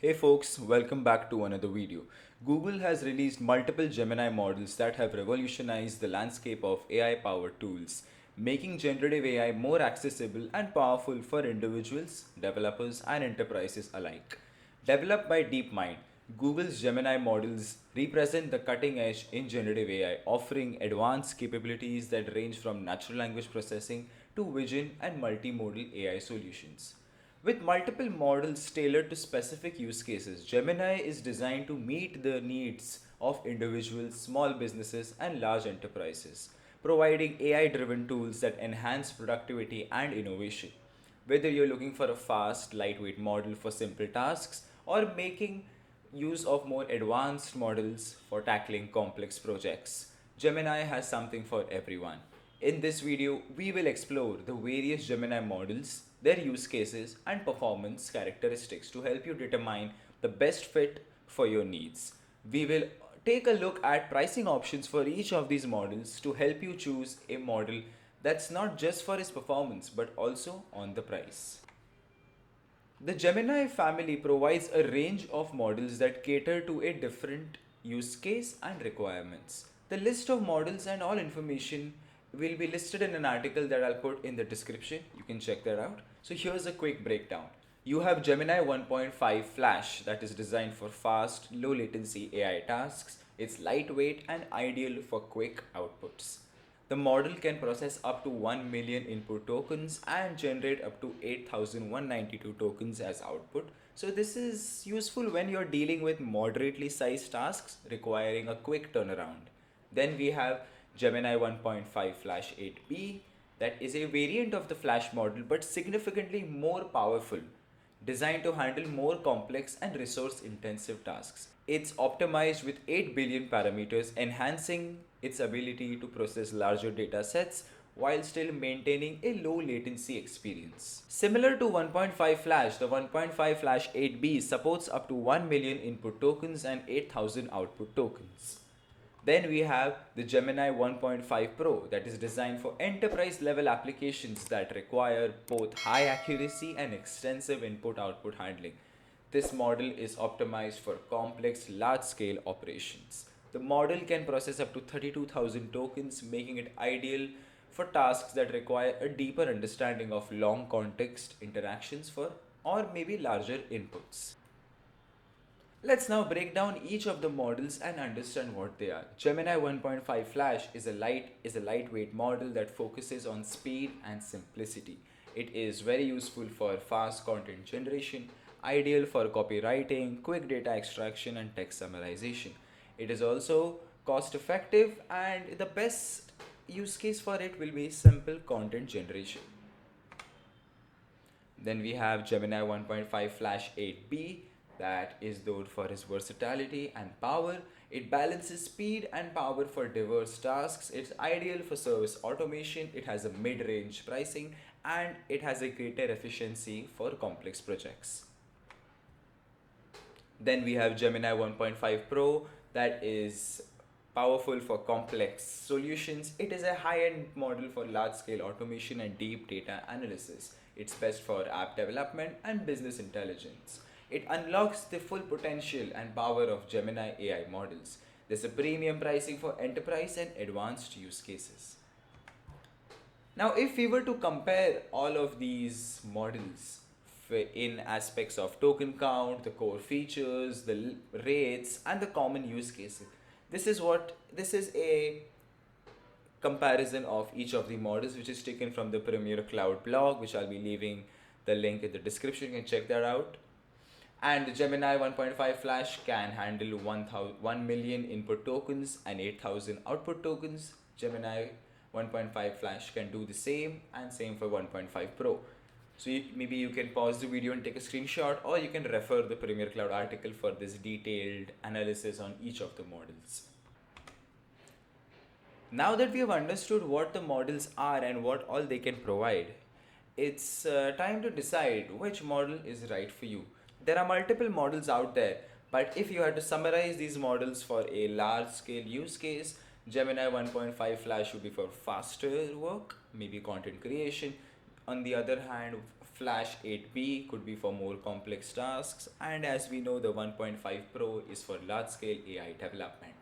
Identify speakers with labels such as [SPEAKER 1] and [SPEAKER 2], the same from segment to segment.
[SPEAKER 1] Hey folks, welcome back to another video. Google has released multiple Gemini models that have revolutionized the landscape of AI powered tools, making generative AI more accessible and powerful for individuals, developers, and enterprises alike. Developed by DeepMind, Google's Gemini models represent the cutting edge in generative AI, offering advanced capabilities that range from natural language processing to vision and multimodal AI solutions. With multiple models tailored to specific use cases, Gemini is designed to meet the needs of individuals, small businesses, and large enterprises, providing AI driven tools that enhance productivity and innovation. Whether you're looking for a fast, lightweight model for simple tasks or making use of more advanced models for tackling complex projects, Gemini has something for everyone. In this video, we will explore the various Gemini models, their use cases, and performance characteristics to help you determine the best fit for your needs. We will take a look at pricing options for each of these models to help you choose a model that's not just for its performance but also on the price. The Gemini family provides a range of models that cater to a different use case and requirements. The list of models and all information will be listed in an article that I'll put in the description. You can check that out. So here's a quick breakdown. You have Gemini 1.5 Flash that is designed for fast, low latency AI tasks. It's lightweight and ideal for quick outputs. The model can process up to 1 million input tokens and generate up to 8,192 tokens as output. So, this is useful when you're dealing with moderately sized tasks requiring a quick turnaround. Then we have Gemini 1.5 Flash 8B, that is a variant of the Flash model but significantly more powerful, designed to handle more complex and resource intensive tasks. It's optimized with 8 billion parameters, enhancing its ability to process larger data sets while still maintaining a low latency experience. Similar to 1.5 Flash, the 1.5 Flash 8B supports up to 1 million input tokens and 8,000 output tokens. Then we have the Gemini 1.5 Pro that is designed for enterprise level applications that require both high accuracy and extensive input output handling. This model is optimized for complex large scale operations. The model can process up to 32,000 tokens, making it ideal for tasks that require a deeper understanding of long context interactions for or maybe larger inputs. Let's now break down each of the models and understand what they are. Gemini 1.5 Flash is a lightweight model that focuses on speed and simplicity. It is very useful for fast content generation, ideal for copywriting, quick data extraction and text summarization. It is also cost effective and the best use case for it will be simple content generation. Then we have Gemini 1.5 Flash 8B that is known for its versatility and power. It balances speed and power for diverse tasks. It's ideal for service automation. It has a mid range pricing and it has a greater efficiency for complex projects. Then we have Gemini 1.5 Pro that is powerful for complex solutions. It is a high end model for large scale automation and deep data analysis. It's best for app development and business intelligence. It unlocks the full potential and power of Gemini AI models. There's a premium pricing for enterprise and advanced use cases. Now, if we were to compare all of these models in aspects of token count, the core features, the rates, and the common use cases, this is a comparison of each of the models, which is taken from the Premier Cloud blog, which I'll be leaving the link in the description. You can check that out. And the Gemini 1.5 Flash can handle 1 million input tokens and 8,000 output tokens. Gemini 1.5 Flash can do the same, and same for 1.5 Pro. So maybe you can pause the video and take a screenshot, or you can refer the Premier Cloud article for this detailed analysis on each of the models. Now that we have understood what the models are and what all they can provide, it's time to decide which model is right for you. There are multiple models out there, but if you had to summarize these models for a large scale use case, Gemini 1.5 Flash would be for faster work, maybe content creation, On the other hand, Flash 8B could be for more complex tasks, and as we know, the 1.5 Pro is for large scale AI development.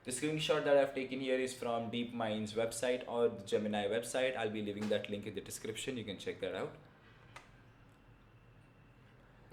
[SPEAKER 1] The screenshot that I've taken here is from DeepMind's website or the Gemini website. I'll be leaving that link in the description, you can check that out.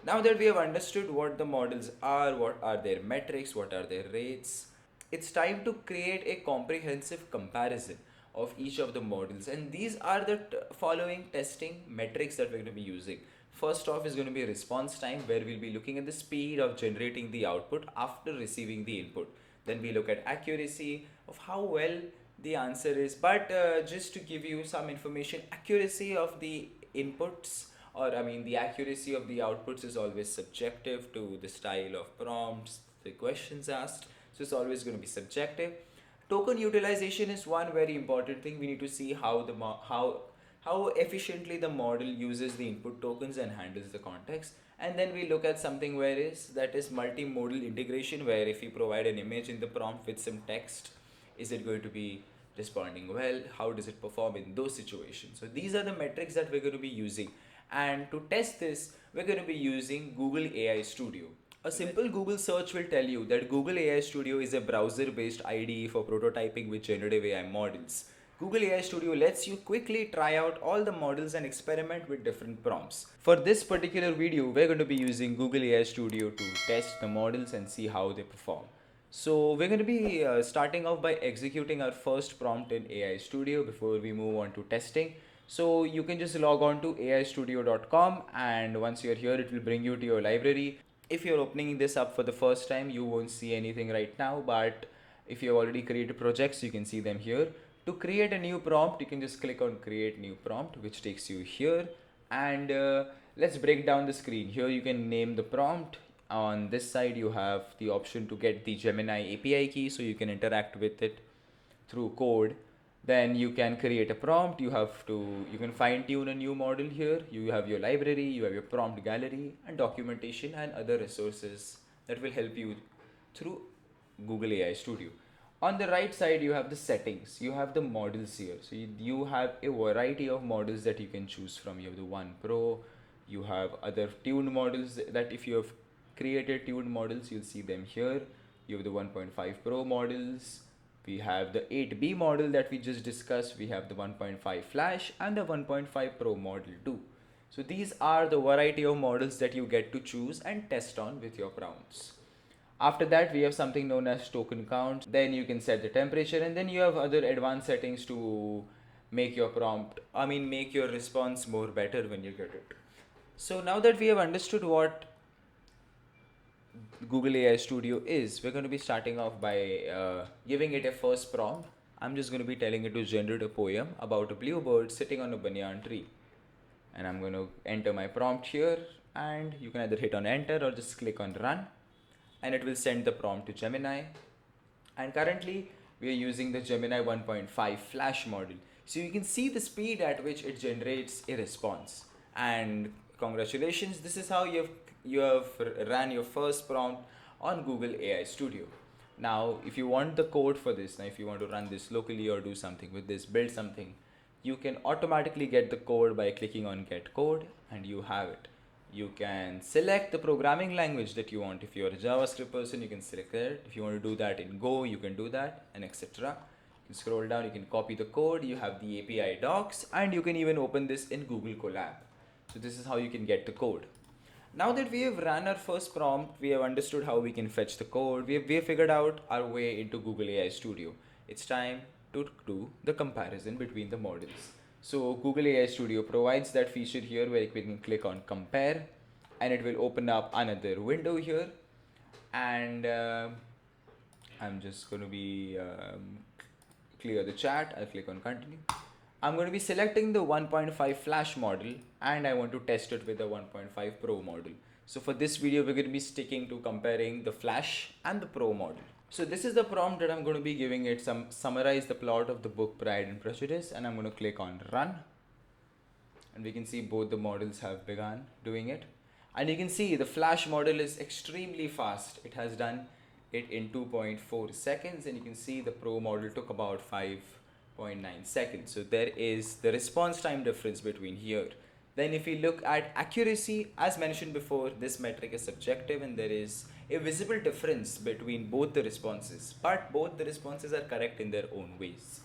[SPEAKER 1] Now that we have understood what the models are, what are their metrics, what are their rates, it's time to create a comprehensive comparison of each of the models. And these are the following testing metrics that we're going to be using. First off is going to be response time, where we'll be looking at the speed of generating the output after receiving the input. Then we look at accuracy of how well the answer is. But just to give you some information, accuracy of the inputs, or I mean the accuracy of the outputs, is always subjective to the style of prompts, the questions asked. So it's always going to be subjective. Token utilization is one very important thing. We need to see how the how efficiently the model uses the input tokens and handles the context. And then we look at something that is multimodal integration, where if we provide an image in the prompt with some text, is it going to be responding well? How does it perform in those situations? So these are the metrics that we're going to be using. And to test this, we're going to be using Google AI Studio. A simple Google search will tell you that Google AI Studio is a browser-based IDE for prototyping with generative AI models. Google AI Studio lets you quickly try out all the models and experiment with different prompts. For this particular video, we're going to be using Google AI Studio to test the models and see how they perform. So we're going to be starting off by executing our first prompt in AI Studio before we move on to testing. So you can just log on to aistudio.com, and once you're here, it will bring you to your library. If you're opening this up for the first time, you won't see anything right now, but if you've already created projects, you can see them here. To create a new prompt, you can just click on create new prompt, which takes you here. And let's break down the screen. Here you can name the prompt. On this side, you have the option to get the Gemini API key, so you can interact with it through code. Then you can create a prompt. You can fine tune a new model here. You have your library, you have your prompt gallery and documentation and other resources that will help you through Google AI Studio. On the right side, you have the settings. You have the models here. So you have a variety of models that you can choose from. You have the 1 Pro, you have other tuned models that if you have created tuned models, you'll see them here. You have the 1.5 Pro models. We have the 8B model that we just discussed. We have the 1.5 Flash and the 1.5 Pro model too. So these are the variety of models that you get to choose and test on with your prompts. After that, we have something known as token count. Then you can set the temperature, and then you have other advanced settings to make your make your response more better when you get it. So now that we have understood what Google AI Studio is, we're going to be starting off by giving it a first prompt. I'm just going to be telling it to generate a poem about a bluebird sitting on a banyan tree. And I'm going to enter my prompt here, and you can either hit on enter or just click on run, and it will send the prompt to Gemini. And currently we are using the Gemini 1.5 Flash model. So you can see the speed at which it generates a response. And congratulations, this is how you have ran your first prompt on Google AI Studio. Now, if you want the code for this, now if you want to run this locally or do something with this, build something, you can automatically get the code by clicking on get code, and you have it. You can select the programming language that you want. If you're a JavaScript person, you can select it. If you want to do that in Go, you can do that, and etc. You can scroll down, you can copy the code, you have the API docs, and you can even open this in Google Colab. So this is how you can get the code. Now that we have run our first prompt, we have understood how we can fetch the code, we have figured out our way into Google AI Studio. It's time to do the comparison between the models. So Google AI Studio provides that feature here where we can click on compare, and it will open up another window here. And I'm just going to be clear the chat. I'll click on continue. I'm going to be selecting the 1.5 Flash model, and I want to test it with the 1.5 Pro model. So for this video, we're going to be sticking to comparing the Flash and the Pro model. So this is the prompt that I'm going to be giving it. Summarize the plot of the book Pride and Prejudice, and I'm going to click on run. And we can see both the models have begun doing it. And you can see the Flash model is extremely fast. It has done it in 2.4 seconds, and you can see the Pro model took about 5 0.9 seconds. So there is the response time difference between here. Then if we look at accuracy, as mentioned before, this metric is subjective and there is a visible difference between both the responses, but both the responses are correct in their own ways.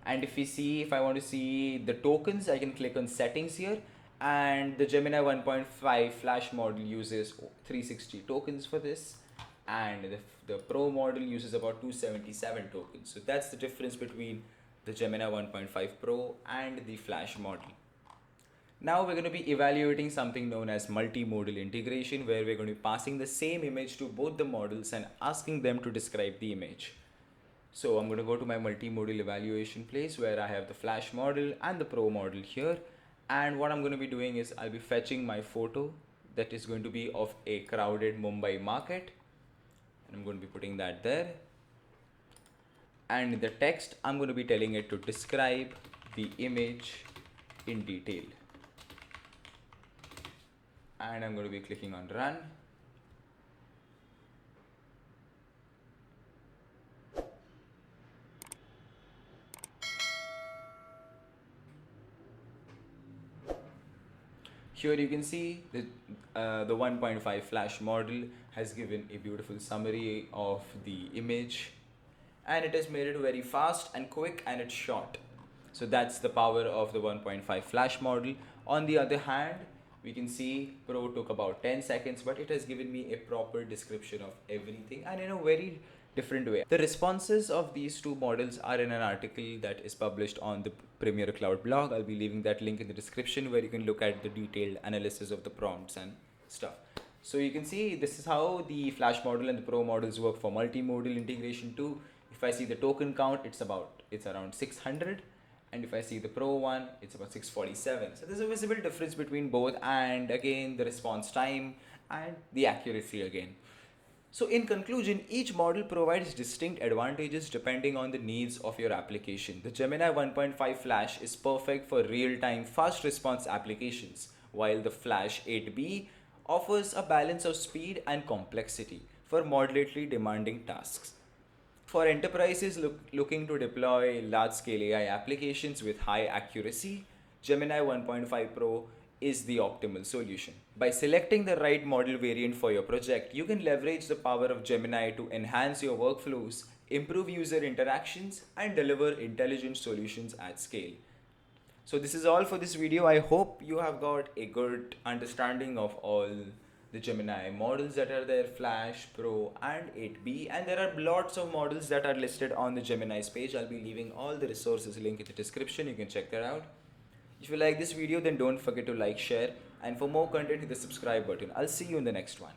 [SPEAKER 1] And if I want to see the tokens, I can click on settings here, and the Gemini 1.5 Flash model uses 360 tokens for this, and the Pro model uses about 277 tokens. So that's the difference between the Gemini 1.5 Pro and the Flash model. Now we're going to be evaluating something known as multimodal integration, where we're going to be passing the same image to both the models and asking them to describe the image. So I'm going to go to my multimodal evaluation place where I have the Flash model and the Pro model here. And what I'm going to be doing is I'll be fetching my photo that is going to be of a crowded Mumbai market. And I'm going to be putting that there. And in the text, I'm going to be telling it to describe the image in detail. And I'm going to be clicking on run. Here you can see the 1.5 Flash model has given a beautiful summary of the image, and it has made it very fast and quick, and it's short. So that's the power of the 1.5 Flash model. On the other hand, we can see Pro took about 10 seconds, but it has given me a proper description of everything and in a very different way. The responses of these two models are in an article that is published on the Premiere Cloud blog. I'll be leaving that link in the description where you can look at the detailed analysis of the prompts and stuff. So you can see this is how the Flash model and the Pro models work for multimodal integration too. If I see the token count, it's around 600. And if I see the Pro one, it's about 647. So there's a visible difference between both, and again the response time and the accuracy again. So in conclusion, each model provides distinct advantages depending on the needs of your application. The Gemini 1.5 Flash is perfect for real-time fast response applications, while the Flash 8B offers a balance of speed and complexity for moderately demanding tasks. For enterprises looking to deploy large-scale AI applications with high accuracy, Gemini 1.5 Pro is the optimal solution. By selecting the right model variant for your project, you can leverage the power of Gemini to enhance your workflows, improve user interactions, and deliver intelligent solutions at scale. So this is all for this video. I hope you have got a good understanding of all the Gemini models that are there, Flash, Pro and 8B, and there are lots of models that are listed on the Gemini's page. I'll be leaving all the resources link in the description. You can check that out. If you like this video, then don't forget to like, share, and for more content hit the subscribe button. I'll see you in the next one.